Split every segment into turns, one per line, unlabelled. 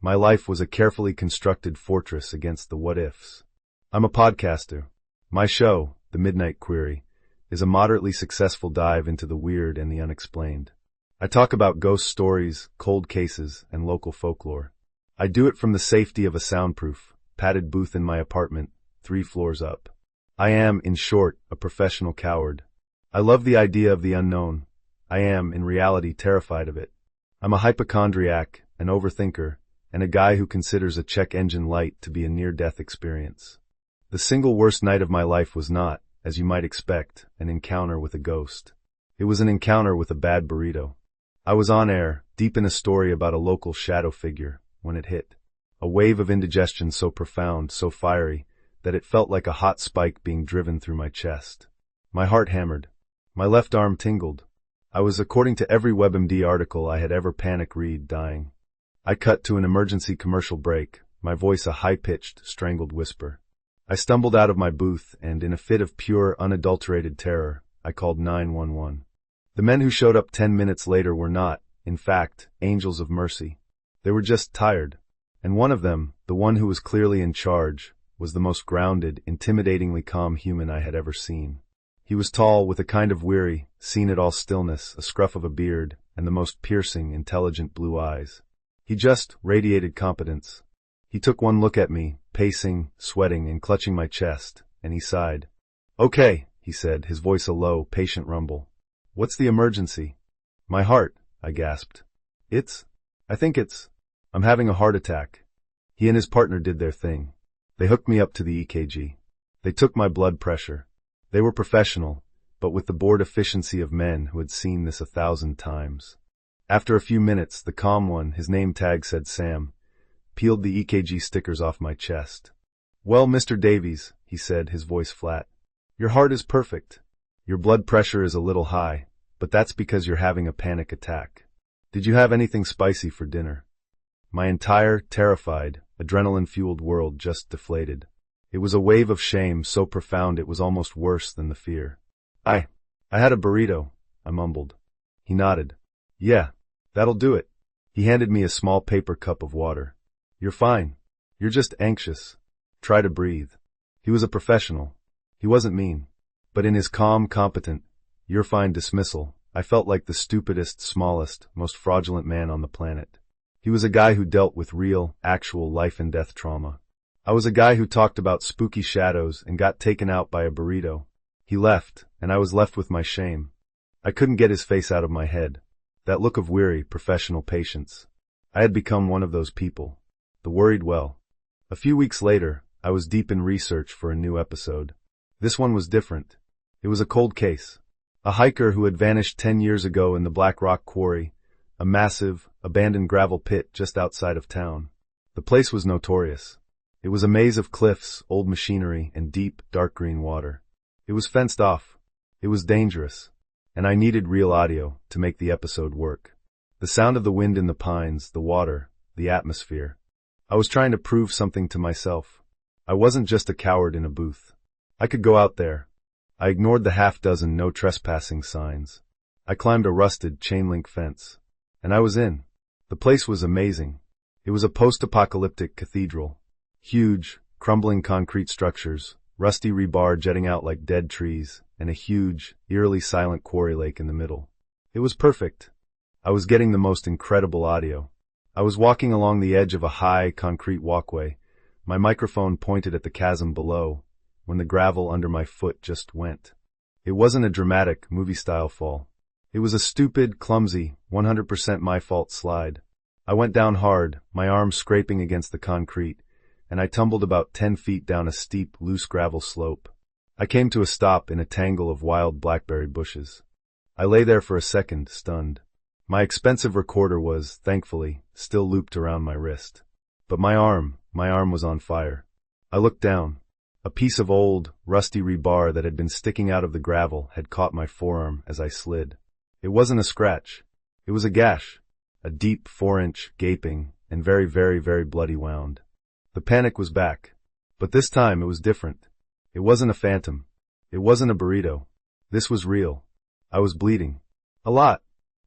My life was a carefully constructed fortress against the what-ifs. I'm a podcaster. My show, The Midnight Query, is a moderately successful dive into the weird and the unexplained. I talk about ghost stories, cold cases, and local folklore. I do it from the safety of a soundproof, padded booth in my apartment, 3 floors up. I am, in short, a professional coward. I love the idea of the unknown. I am, in reality, terrified of it. I'm a hypochondriac, an overthinker, and a guy who considers a check engine light to be a near-death experience. The single worst night of my life was not, as you might expect, an encounter with a ghost. It was an encounter with a bad burrito. I was on air, deep in a story about a local shadow figure, when it hit. A wave of indigestion so profound, so fiery, that it felt like a hot spike being driven through my chest. My heart hammered. My left arm tingled. I was, according to every WebMD article I had ever panic-read, dying. I cut to an emergency commercial break, my voice a high-pitched, strangled whisper. I stumbled out of my booth and, in a fit of pure, unadulterated terror, I called 911. The men who showed up 10 minutes later were not, in fact, angels of mercy. They were just tired. And one of them, the one who was clearly in charge, was the most grounded, intimidatingly calm human I had ever seen. He was tall, with a kind of weary, seen-it-all stillness, a scruff of a beard, and the most piercing, intelligent blue eyes. He just radiated competence. He took one look at me, pacing, sweating, and clutching my chest, and he sighed. "Okay," he said, his voice a low, patient rumble. "What's the emergency?" "My heart," I gasped. I'm having a heart attack." He and his partner did their thing. They hooked me up to the EKG. They took my blood pressure. They were professional, but with the bored efficiency of men who had seen this 1,000 times. After a few minutes, the calm one, his name tag said Sam, peeled the EKG stickers off my chest. "Well, Mr. Davies," he said, his voice flat, "your heart is perfect. Your blood pressure is a little high, but that's because you're having a panic attack. Did you have anything spicy for dinner?" My entire, terrified, adrenaline-fueled world just deflated. It was a wave of shame so profound it was almost worse than the fear. I had a burrito," I mumbled. He nodded. "Yeah, that'll do it." He handed me a small paper cup of water. "You're fine. You're just anxious. Try to breathe." He was a professional. He wasn't mean. But in his calm, competent, "you're fine" dismissal, I felt like the stupidest, smallest, most fraudulent man on the planet. He was a guy who dealt with real, actual life-and-death trauma. I was a guy who talked about spooky shadows and got taken out by a burrito. He left, and I was left with my shame. I couldn't get his face out of my head. That look of weary, professional patience. I had become one of those people. The worried well. A few weeks later, I was deep in research for a new episode. This one was different. It was a cold case. A hiker who had vanished 10 years ago in the Black Rock Quarry, a massive, abandoned gravel pit just outside of town. The place was notorious. It was a maze of cliffs, old machinery, and deep, dark green water. It was fenced off. It was dangerous. And I needed real audio to make the episode work. The sound of the wind in the pines, the water, the atmosphere. I was trying to prove something to myself. I wasn't just a coward in a booth. I could go out there. I ignored the half-dozen no trespassing signs. I climbed a rusted chain-link fence. And I was in. The place was amazing. It was a post-apocalyptic cathedral. Huge, crumbling concrete structures, rusty rebar jetting out like dead trees, and a huge, eerily silent quarry lake in the middle. It was perfect. I was getting the most incredible audio. I was walking along the edge of a high, concrete walkway, my microphone pointed at the chasm below, when the gravel under my foot just went. It wasn't a dramatic, movie-style fall. It was a stupid, clumsy, 100% my fault slide. I went down hard, my arms scraping against the concrete, and I tumbled about 10 feet down a steep, loose gravel slope. I came to a stop in a tangle of wild blackberry bushes. I lay there for a second, stunned. My expensive recorder was, thankfully, still looped around my wrist. But my arm was on fire. I looked down. A piece of old, rusty rebar that had been sticking out of the gravel had caught my forearm as I slid. It wasn't a scratch. It was a gash. A deep 4-inch, gaping, and very, very, very bloody wound. The panic was back. But this time it was different. It wasn't a phantom. It wasn't a burrito. This was real. I was bleeding. A lot.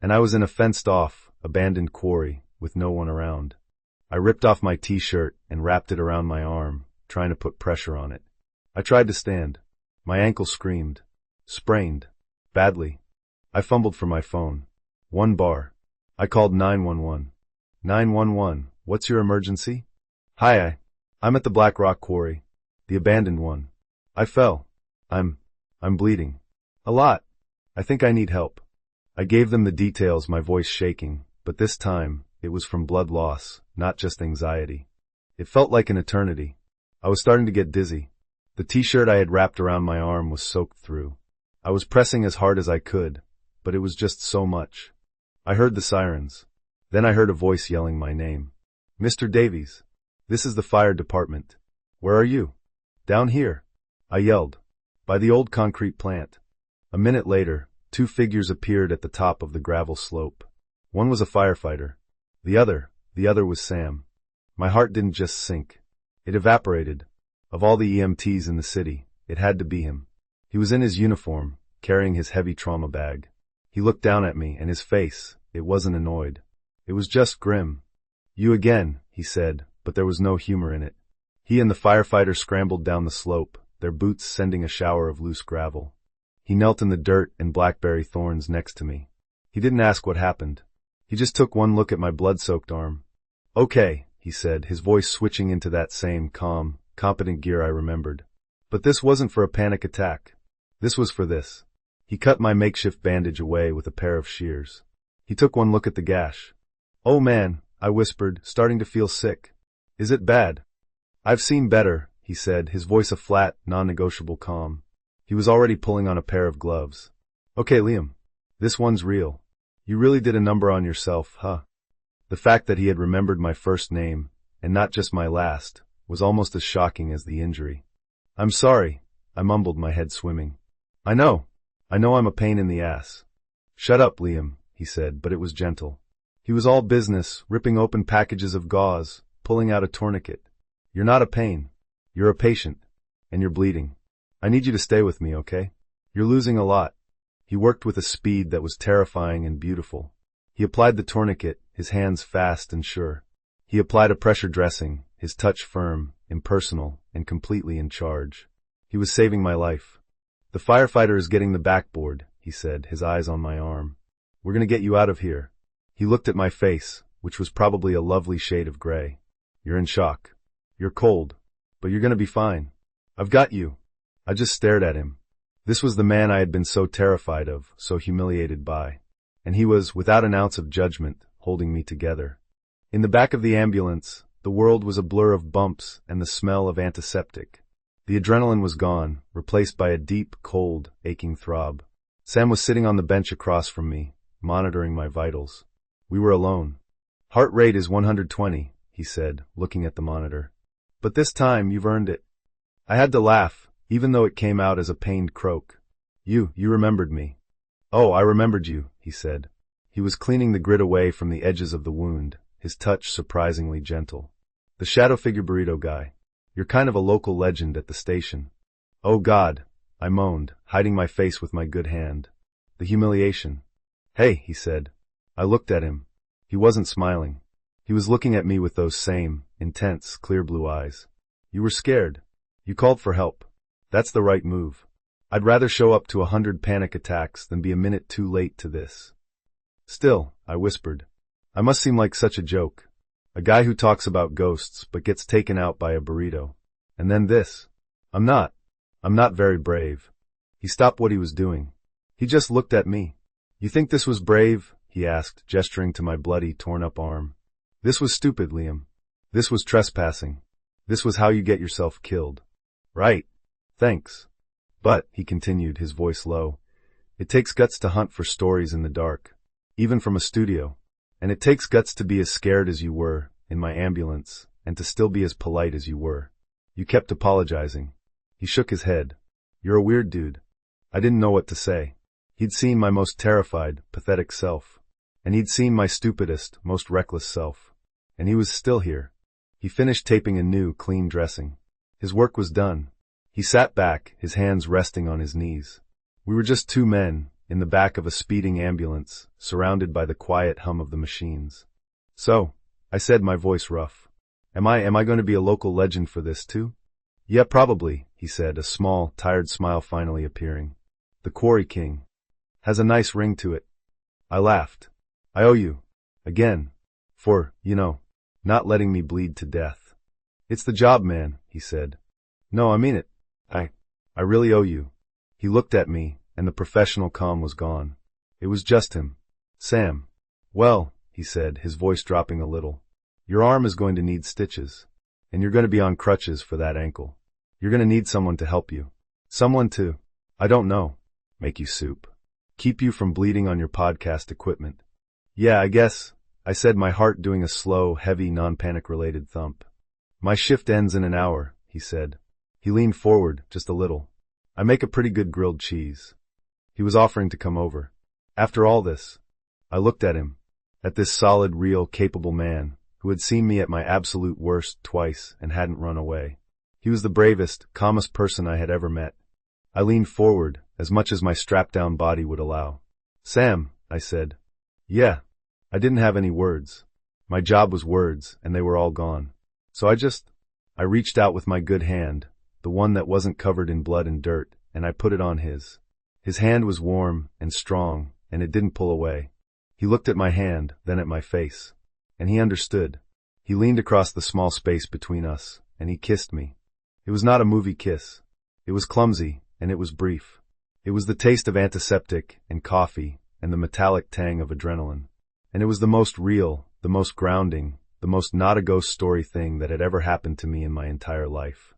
And I was in a fenced-off, abandoned quarry with no one around. I ripped off my t-shirt and wrapped it around my arm, trying to put pressure on it. I tried to stand. My ankle screamed. Sprained. Badly. I fumbled for my phone. 1 bar. I called 911. 911, what's your emergency? Hi, I'm at the Black Rock Quarry. The abandoned one. I fell. I'm bleeding. A lot. I think I need help. I gave them the details, my voice shaking, but this time, it was from blood loss, not just anxiety. It felt like an eternity. I was starting to get dizzy. The t-shirt I had wrapped around my arm was soaked through. I was pressing as hard as I could, but it was just so much. I heard the sirens. Then I heard a voice yelling my name. Mr. Davies. This is the fire department. Where are you? Down here. I yelled. By the old concrete plant. A minute later, 2 figures appeared at the top of the gravel slope. One was a firefighter. The other was Sam. My heart didn't just sink. It evaporated. Of all the EMTs in the city, it had to be him. He was in his uniform, carrying his heavy trauma bag. He looked down at me, and his face, it wasn't annoyed. It was just grim. You again, he said, but there was no humor in it. He and the firefighter scrambled down the slope, their boots sending a shower of loose gravel. He knelt in the dirt and blackberry thorns next to me. He didn't ask what happened. He just took one look at my blood-soaked arm. Okay, he said, his voice switching into that same calm, competent gear I remembered. But this wasn't for a panic attack. This was for this. He cut my makeshift bandage away with a pair of shears. He took one look at the gash. Oh man, I whispered, starting to feel sick. Is it bad? I've seen better, he said, his voice a flat, non-negotiable calm. He was already pulling on a pair of gloves. Okay, Liam. This one's real. You really did a number on yourself, huh? The fact that he had remembered my first name, and not just my last, was almost as shocking as the injury. I'm sorry, I mumbled, my head swimming. I know I'm a pain in the ass. Shut up, Liam, he said, but it was gentle. He was all business, ripping open packages of gauze, pulling out a tourniquet. You're not a pain. You're a patient. And you're bleeding. I need you to stay with me, okay? You're losing a lot. He worked with a speed that was terrifying and beautiful. He applied the tourniquet, his hands fast and sure. He applied a pressure dressing, his touch firm, impersonal, and completely in charge. He was saving my life. The firefighter is getting the backboard, he said, his eyes on my arm. We're gonna get you out of here. He looked at my face, which was probably a lovely shade of gray. You're in shock. You're cold. But you're gonna be fine. I've got you. I just stared at him. This was the man I had been so terrified of, so humiliated by. And he was, without an ounce of judgment, holding me together. In the back of the ambulance, the world was a blur of bumps and the smell of antiseptic. The adrenaline was gone, replaced by a deep, cold, aching throb. Sam was sitting on the bench across from me, monitoring my vitals. We were alone. Heart rate is 120, he said, looking at the monitor. But this time you've earned it. I had to laugh, even though it came out as a pained croak. You remembered me. Oh, I remembered you, he said. He was cleaning the grit away from the edges of the wound, his touch surprisingly gentle. The shadow figure burrito guy. You're kind of a local legend at the station. Oh God, I moaned, hiding my face with my good hand. The humiliation. Hey, he said. I looked at him. He wasn't smiling. He was looking at me with those same, intense, clear blue eyes. You were scared. You called for help. That's the right move. I'd rather show up to 100 panic attacks than be a minute too late to this. Still, I whispered. I must seem like such a joke. A guy who talks about ghosts but gets taken out by a burrito. And then this. I'm not very brave. He stopped what he was doing. He just looked at me. You think this was brave? He asked, gesturing to my bloody, torn-up arm. This was stupid, Liam. This was trespassing. This was how you get yourself killed. Right. Thanks. But, he continued, his voice low, it takes guts to hunt for stories in the dark, even from a studio. And it takes guts to be as scared as you were, in my ambulance, and to still be as polite as you were. You kept apologizing. He shook his head. You're a weird dude. I didn't know what to say. He'd seen my most terrified, pathetic self. And he'd seen my stupidest, most reckless self. And he was still here. He finished taping a new, clean dressing. His work was done. He sat back, his hands resting on his knees. We were just 2 men, in the back of a speeding ambulance, surrounded by the quiet hum of the machines. So, I said, my voice rough. Am I going to be a local legend for this too? Yeah, probably, he said, a small, tired smile finally appearing. The Quarry King has a nice ring to it. I laughed. I owe you. Again. For, not letting me bleed to death. It's the job, man, he said. No, I mean it. I really owe you. He looked at me, and the professional calm was gone. It was just him. Sam. Well, he said, his voice dropping a little. Your arm is going to need stitches. And you're going to be on crutches for that ankle. You're going to need someone to help you. Someone to, I don't know, make you soup. Keep you from bleeding on your podcast equipment. Yeah, I guess, I said, my heart doing a slow, heavy, non-panic-related thump. My shift ends in an hour, he said. He leaned forward, just a little. I make a pretty good grilled cheese. He was offering to come over. After all this, I looked at him, at this solid, real, capable man, who had seen me at my absolute worst twice and hadn't run away. He was the bravest, calmest person I had ever met. I leaned forward, as much as my strapped-down body would allow. Sam, I said. Yeah. I didn't have any words. My job was words, and they were all gone. So I reached out with my good hand, the one that wasn't covered in blood and dirt, and I put it on his. His hand was warm and strong, and it didn't pull away. He looked at my hand, then at my face. And he understood. He leaned across the small space between us, and he kissed me. It was not a movie kiss. It was clumsy, and it was brief. It was the taste of antiseptic and coffee and the metallic tang of adrenaline. And it was the most real, the most grounding, the most not a ghost story thing that had ever happened to me in my entire life.